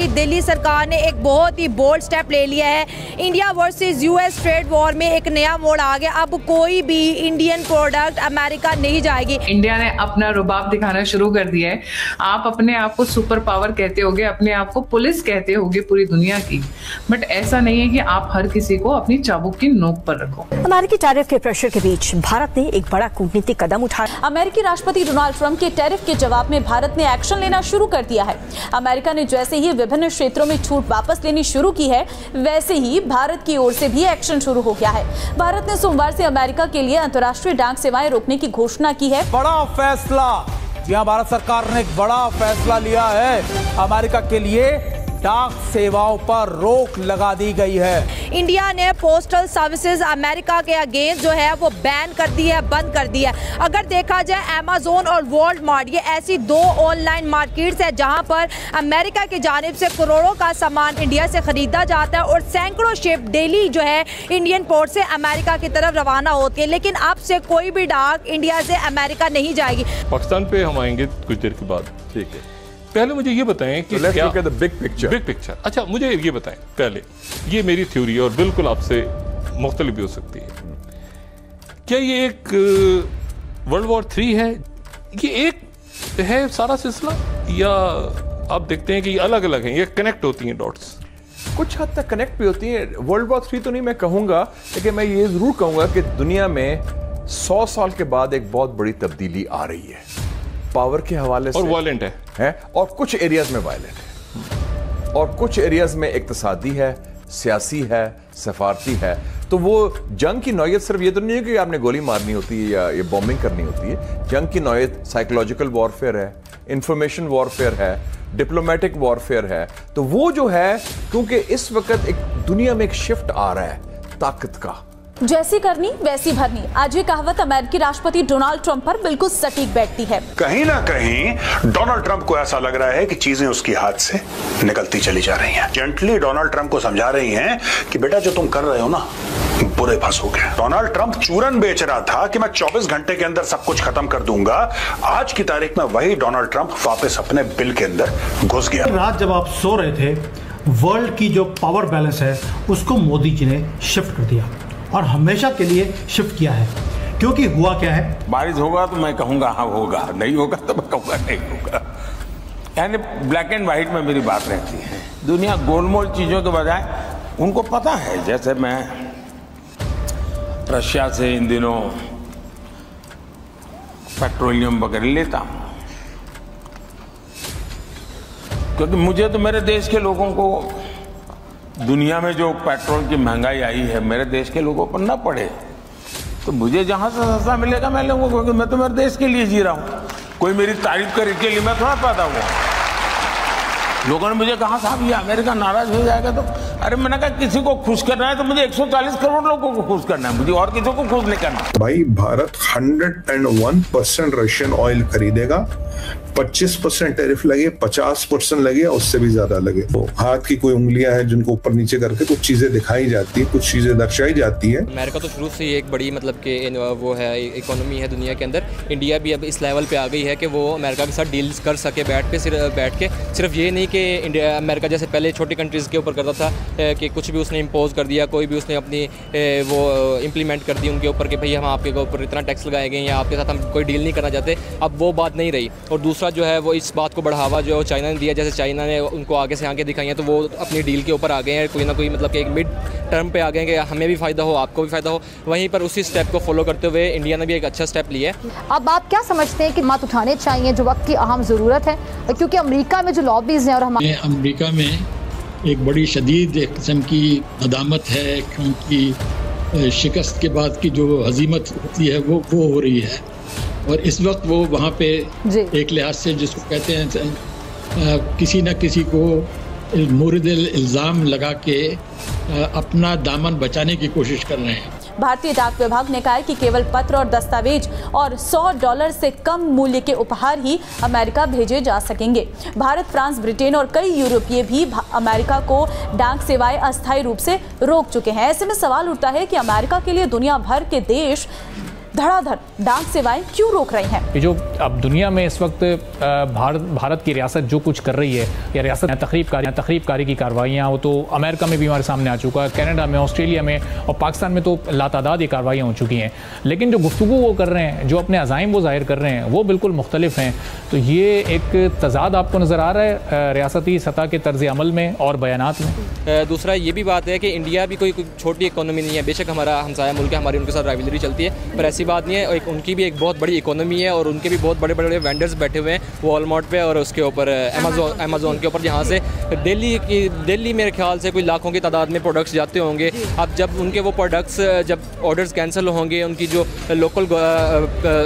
कि दिल्ली सरकार ने एक बहुत ही बोल्ड स्टेप ले लिया है। India versus US trade war में एक नया मोड़ आ गया। अब कोई भी इंडियन प्रोडक्ट अमेरिका नहीं जाएगी। इंडिया ने अपना रुबाब दिखाना शुरू कर दिया है। आप अपने आप को सुपर पावर कहते होगे, अपने आप को पुलिस कहते होगे पूरी दुनिया की, बट ऐसा नहीं है कि आप हर किसी को अपनी चाबुक की नोक पर रखो। अमेरिकी टैरिफ के प्रेशर के बीच भारत ने एक बड़ा कूटनीतिक कदम उठाया। अमेरिकी राष्ट्रपति डोनाल्ड ट्रंप के टैरिफ के जवाब में भारत ने एक्शन लेना शुरू कर दिया है। अमेरिका ने जैसे ही विभिन्न क्षेत्रों में छूट वापस लेनी शुरू की है, वैसे ही भारत की ओर से भी एक्शन शुरू हो गया है। भारत ने सोमवार से अमेरिका के लिए अंतर्राष्ट्रीय डाक सेवाएं रोकने की घोषणा की है। बड़ा फैसला, यहाँ भारत सरकार ने एक बड़ा फैसला लिया है। अमेरिका के लिए डाक सेवाओं पर रोक लगा दी गई है। इंडिया ने पोस्टल सर्विसेज अमेरिका के अगेंस्ट जो है वो बैन कर दी है, बंद कर दी है। अगर देखा जाए अमेज़न और वॉलमार्ट, ये ऐसी दो ऑनलाइन मार्केट्स है जहां पर अमेरिका की जानिब से करोड़ों का सामान इंडिया से खरीदा जाता है और सैकड़ों शिप डेली जो है इंडियन पोर्ट से अमेरिका की तरफ रवाना होती है। लेकिन अब से कोई भी डाक इंडिया से अमेरिका नहीं जाएगी। पाकिस्तान पे हम आएंगे कुछ देर के बाद। ठीक है, पहले मुझे ये बताएं कि क्या बिग पिक्चर। अच्छा, मुझे ये बताएं पहले, ये मेरी थ्योरी है और बिल्कुल आपसे मुख्तलिफ भी हो सकती है। क्या ये एक वर्ल्ड वॉर 3 है, ये एक है सारा सिलसिला, या आप देखते हैं कि ये अलग अलग हैं, ये कनेक्ट होती हैं डॉट्स? कुछ हद तक कनेक्ट भी होती हैं। वर्ल्ड वॉर 3 तो नहीं मैं कहूंगा, लेकिन मैं ये जरूर कहूंगा कि दुनिया में 100 साल के बाद एक बहुत बड़ी तब्दीली आ रही है पावर के हवाले से, और वायलेंट है और कुछ एरियाज में वायलेंट है और कुछ एरियाज में इक्तिसादी है, सियासी है, सफारती है। तो वो जंग की नौयत सिर्फ ये तो नहीं है कि आपने गोली मारनी होती है या ये बॉम्बिंग करनी होती है। जंग की नौयत साइकोलॉजिकल वॉरफेयर है, इंफॉर्मेशन वॉरफेयर है, डिप्लोमेटिक वॉरफेयर है। तो वो जो है, क्योंकि इस वक्त एक दुनिया में एक शिफ्ट आ रहा है ताकत का, जैसी करनी वैसी भरनी। आज ये कहावत अमेरिकी राष्ट्रपति डोनाल्ड ट्रंप पर बिल्कुल सटीक बैठती है। कहीं ना कहीं डोनाल्ड ट्रंप को ऐसा लग रहा है कि चीजें उसके हाथ से निकलती चली जा रही हैं। जेंटली डोनाल्ड ट्रंप को समझा रही हैं कि बेटा जो तुम कर रहे हो ना, बुरे फंसोगे। डोनाल्ड ट्रंप चूरन बेच रहा था कि मैं 24 घंटे के अंदर सब कुछ खत्म कर दूंगा। आज की तारीख में वही डोनाल्ड ट्रंप वापस अपने बिल के अंदर घुस गया। रात जब आप सो रहे थे, वर्ल्ड की जो पावर बैलेंस है उसको मोदी जी ने शिफ्ट कर दिया और हमेशा के लिए शिफ्ट किया है। क्योंकि हुआ क्या है, बारिश होगा तो मैं कहूंगा हाँ होगा, नहीं होगा तो मैं कहूंगा नहीं होगा। यानी ब्लैक एंड व्हाइट में मेरी बात रहती है। दुनिया गोलमोल चीजों के बजाय उनको पता है। जैसे मैं रशिया से इन दिनों पेट्रोलियम वगैरह लेता हूं, क्योंकि मुझे तो मेरे देश के लोगों को, दुनिया में जो पेट्रोल की महंगाई आई है, मेरे देश के लोगों पर ना पड़े। तो मुझे जहां से सस्ता मिलेगा मैं लूंगा, क्योंकि मैं तो मेरे देश के लिए जी रहा हूं। कोई मेरी तारीफ करे के लिए मैं थोड़ा पैदा हुआ। लोगों ने मुझे कहा साहब ये अमेरिका नाराज हो जाएगा, तो अरे मैंने कहा किसी को खुश करना है तो मुझे 140 करोड़ लोगों को खुश करना है, मुझे और किसी को खुश नहीं करना। भाई भारत 101% रशियन ऑयल खरीदेगा। 25% टैरिफ लगे, 50% लगे, उससे भी ज्यादा लगे। तो हाथ की कोई उंगलियां हैं जिनको ऊपर नीचे करके कुछ चीजें दिखाई जाती है, कुछ चीजें दर्शाई जाती है। अमेरिका तो शुरू से ही एक बड़ी मतलब कि वो है इकोनॉमी है दुनिया के अंदर। इंडिया भी अब इस लेवल पे आ गई है कि वो अमेरिका के साथ डील्स कर सके बैठ के। सिर्फ ये नहीं कि इंडिया अमेरिका जैसे पहले छोटी कंट्रीज़ के ऊपर करता था कि कुछ भी उसने इम्पोज कर दिया, कोई भी उसने अपनी वो इम्प्लीमेंट कर दी उनके ऊपर कि भाई हम आपके ऊपर इतना टैक्स लगाएंगे या आपके साथ हम कोई डील नहीं करना चाहते। अब वो बात नहीं रही। और दूसरा जो है वो इस बात को बढ़ावा जो चाइना ने दिया, जैसे चाइना ने उनको आगे से आगे दिखाई है, तो वो अपनी डील के ऊपर आ गए हैं। कोई ना कोई मतलब कि एक मिड टर्म पे आ गए हैं कि हमें भी फ़ायदा हो, आपको भी फ़ायदा हो। वहीं पर उसी स्टेप को फॉलो करते हुए इंडिया ने भी एक अच्छा स्टेप लिया है। अब आप क्या समझते हैं कि मत उठाने चाहिए जो वक्त की अहम ज़रूरत है, क्योंकि अमेरिका में जो लॉबीज़ हैं और हमारे अमेरिका में एक बड़ी शदीद किस्म की नदामत है, क्योंकि शिकस्त के बाद की जो हजीमत होती है वो हो रही है। और इस वक्त वो वहाँ पे एक लिहाज से जिसको कहते हैं किसी न किसी को मुर्द इल्ज़ाम लगा के अपना दामन बचाने की कोशिश कर रहे हैं। भारतीय डाक विभाग ने कहा है कि केवल पत्र और दस्तावेज और $100 से कम मूल्य के उपहार ही अमेरिका भेजे जा सकेंगे। भारत, फ्रांस, ब्रिटेन और कई यूरोपीय भी अमेरिका को डाक सेवाएं अस्थायी रूप से रोक चुके हैं। ऐसे में सवाल उठता है कि अमेरिका के लिए दुनिया भर के देश धड़ाधड़ डाक सेवाएं क्यों रोक रही हैं? जो अब दुनिया में इस वक्त भारत की रियासत जो कुछ कर रही है या रियासत तखरीबकारी की कार्रवाइयाँ, वो तो अमेरिका में भी हमारे सामने आ चुका है, कनाडा में, ऑस्ट्रेलिया में और पाकिस्तान में तो लातादाद ये कार्रवाइयाँ हो चुकी हैं। लेकिन जो गुफ्तगू वो कर रहे हैं, जो अपने अज़ाइम वो जाहिर कर रहे हैं, वो बिल्कुल मुख्तलिफ हैं। तो ये एक तजाद आपको नज़र आ रहा है रियासती सतह के तर्ज अमल में और बयानात में। दूसरा ये भी बात है कि इंडिया भी कोई छोटी इकोनॉमी नहीं है। बेशक हमारा हमसाया मुल्क है, हमारी उनके साथ राइवलरी चलती है, पर ऐसी बात नहीं है। उनकी भी एक बहुत बड़ी इकोनॉमी है और उनके भी बहुत बड़े बड़े वेंडर्स बैठे हुए हैं वॉलमार्ट पे और उसके ऊपर अमेज़ॉन के ऊपर, जहाँ से दिल्ली मेरे ख्याल से कोई लाखों की तादाद में प्रोडक्ट्स जाते होंगे। अब जब उनके वो प्रोडक्ट्स, जब ऑर्डर्स कैंसिल होंगे, उनकी जो लोकल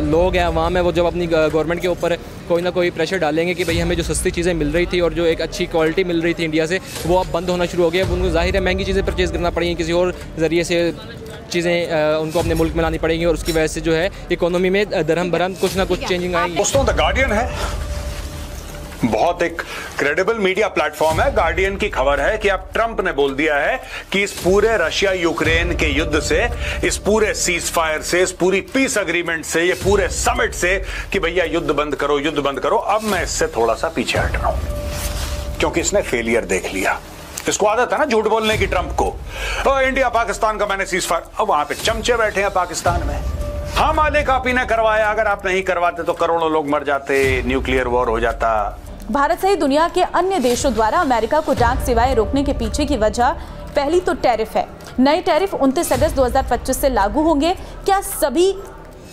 लोग हैं अवाम है, वो जब अपनी गवर्नमेंट के ऊपर कोई ना कोई प्रेशर डालेंगे कि भाई हमें जो सस्ती चीज़ें मिल रही थी और जो एक अच्छी क्वालिटी मिल रही थी इंडिया से, वो अब बंद होना शुरू हो गया। अब उनको जाहिर है महंगी चीज़ें परचेज़ करना पड़ेंगी, किसी और ज़रिए से चीज़ें उनको अपने मुल्क में लानी पड़ेंगी और उसकी वजह से जो है इकोनॉमी में दरहम बरहम कुछ ना कुछ चेंजिंग आएगी। दोस्तों, द गार्डियन है, बहुत एक क्रेडिबल मीडिया प्लेटफॉर्म है। गार्डियन की खबर है कि अब ट्रंप ने बोल दिया है कि इस पूरे रशिया यूक्रेन के युद्ध से, इस पूरे सीज फायर से, इस पूरी पीस अग्रीमेंट से, ये पूरे समिट से कि भैया युद्ध बंद करो, युद्ध बंद करो, अब मैं इससे थोड़ा सा पीछे हट रहा हूं, क्योंकि इसने फेलियर देख लिया। इसको आदत है ना झूठ बोलने की ट्रंप को। इंडिया पाकिस्तान का मैंने सीज फायर, अब वहां पे चमचे बैठे हैं पाकिस्तान में। हाँ मालिक, आप ही ने करवाया, अगर आप नहीं करवाते तो करोड़ों लोग मर जाते, न्यूक्लियर वॉर हो जाता। भारत सहित दुनिया के अन्य देशों द्वारा अमेरिका को डाक सेवाएं रोकने के पीछे की वजह पहली तो टैरिफ है। नए टैरिफ 29 अगस्त 2025 से लागू होंगे। क्या सभी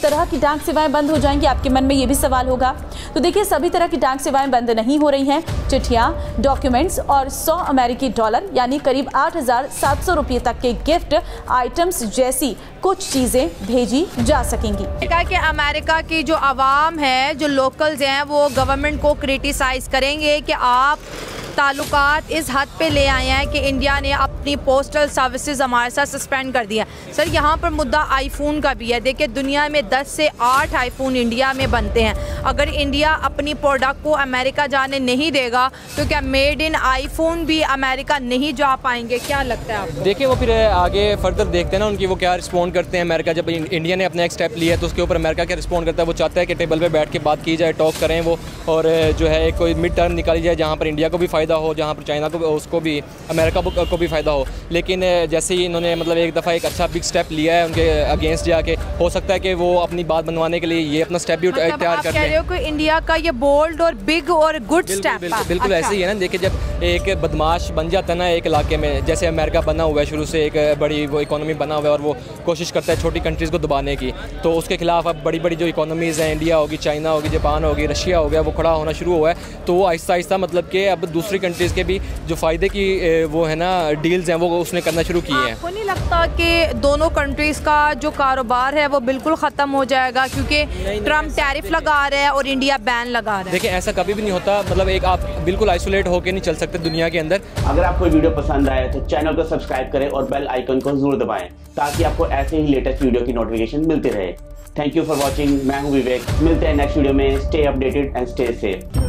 तरह की डाक सेवाएं बंद हो जाएंगी? आपके मन में ये भी सवाल होगा। तो देखिए, सभी तरह की डाक सेवाएं बंद नहीं हो रही हैं। चिट्ठियां, डॉक्यूमेंट्स और 100 अमेरिकी डॉलर यानी करीब 8,700 रुपये तक के गिफ्ट आइटम्स जैसी कुछ चीजें भेजी जा सकेंगी। अमेरिका की जो आवाम है, जो लोकल्स हैं, वो गवर्नमेंट को क्रिटिसाइज करेंगे कि आप ताल्लुकात इस हद पे ले आए हैं कि इंडिया ने अपनी पोस्टल सर्विसेज हमारे साथ सस्पेंड कर दिया। सर, यहाँ पर मुद्दा आईफोन का भी है। देखिए, दुनिया में 10 से 8 आईफोन इंडिया में बनते हैं। अगर इंडिया अपनी प्रोडक्ट को अमेरिका जाने नहीं देगा तो क्या मेड इन आईफोन भी अमेरिका नहीं जा पाएंगे? क्या लगता है आपको? देखिए, वो फिर आगे फर्दर देखते हैं ना उनकी, वो क्या रिस्पॉन्ड करते हैं। अमेरिका जब इंडिया ने अपना एक स्टेप लिया है तो उसके ऊपर अमेरिका क्या रिस्पॉन्ड करता है। वो चाहता है कि टेबल पर बैठ के बात की जाए, टॉक करें वो, और जो है कोई मिड टर्म निकाली जाए जहाँ पर इंडिया को भी फ़ायदा हो, जहाँ पर चाइना को, उसको भी, अमेरिका को भी फ़ायदा हो। लेकिन जैसे ही इन्होंने मतलब एक दफ़ा एक अच्छा बिग स्टेप लिया है उनके अगेंस्ट जाके, हो सकता है कि वो अपनी बात बनवाने के लिए ये अपना स्टेप भी तैयार कर रहे हो कि इंडिया का ये बोल्ड और बिग और गुड स्टेप है। बिल्कुल ऐसे ही है ना। देखिए, जब एक बदमाश बन जाता है ना एक इलाके में, जैसे अमेरिका बना हुआ है शुरू से, एक बड़ी वो इकोनॉमी बना हुआ है और वो कोशिश करता है छोटी कंट्रीज़ को दबाने की, तो उसके खिलाफ अब बड़ी बड़ी जो इकोनॉमीज़ हैं, इंडिया होगी, चाइना होगी, जापान होगी, रशिया हो गया, वो खड़ा होना शुरू हुआ है। तो वो आहिस्ता आहिस्ता मतलब कि अब दूसरी कंट्रीज़ के भी जो फ़ायदे की वो है ना डील्स हैं, वो उसने करना शुरू की हैं। आपको नहीं लगता कि दोनों कंट्रीज़ का जो कारोबार है वो बिल्कुल ख़त्म हो जाएगा क्योंकि ट्रम्प टैरिफ लगा रहा है और इंडिया बैन लगा रहा है? देखिए, ऐसा कभी भी नहीं होता। मतलब एक आप बिल्कुल आइसोलेट होकर नहीं चल सकते दुनिया के अंदर। अगर आपको वीडियो पसंद आए तो चैनल को सब्सक्राइब करें और बेल आइकन को जरूर दबाएं ताकि आपको ऐसे ही लेटेस्ट वीडियो की नोटिफिकेशन मिलती रहे। Thank you for watching. मैं हूँ विवेक। मिलते हैं नेक्स्ट वीडियो में। Stay updated and stay safe.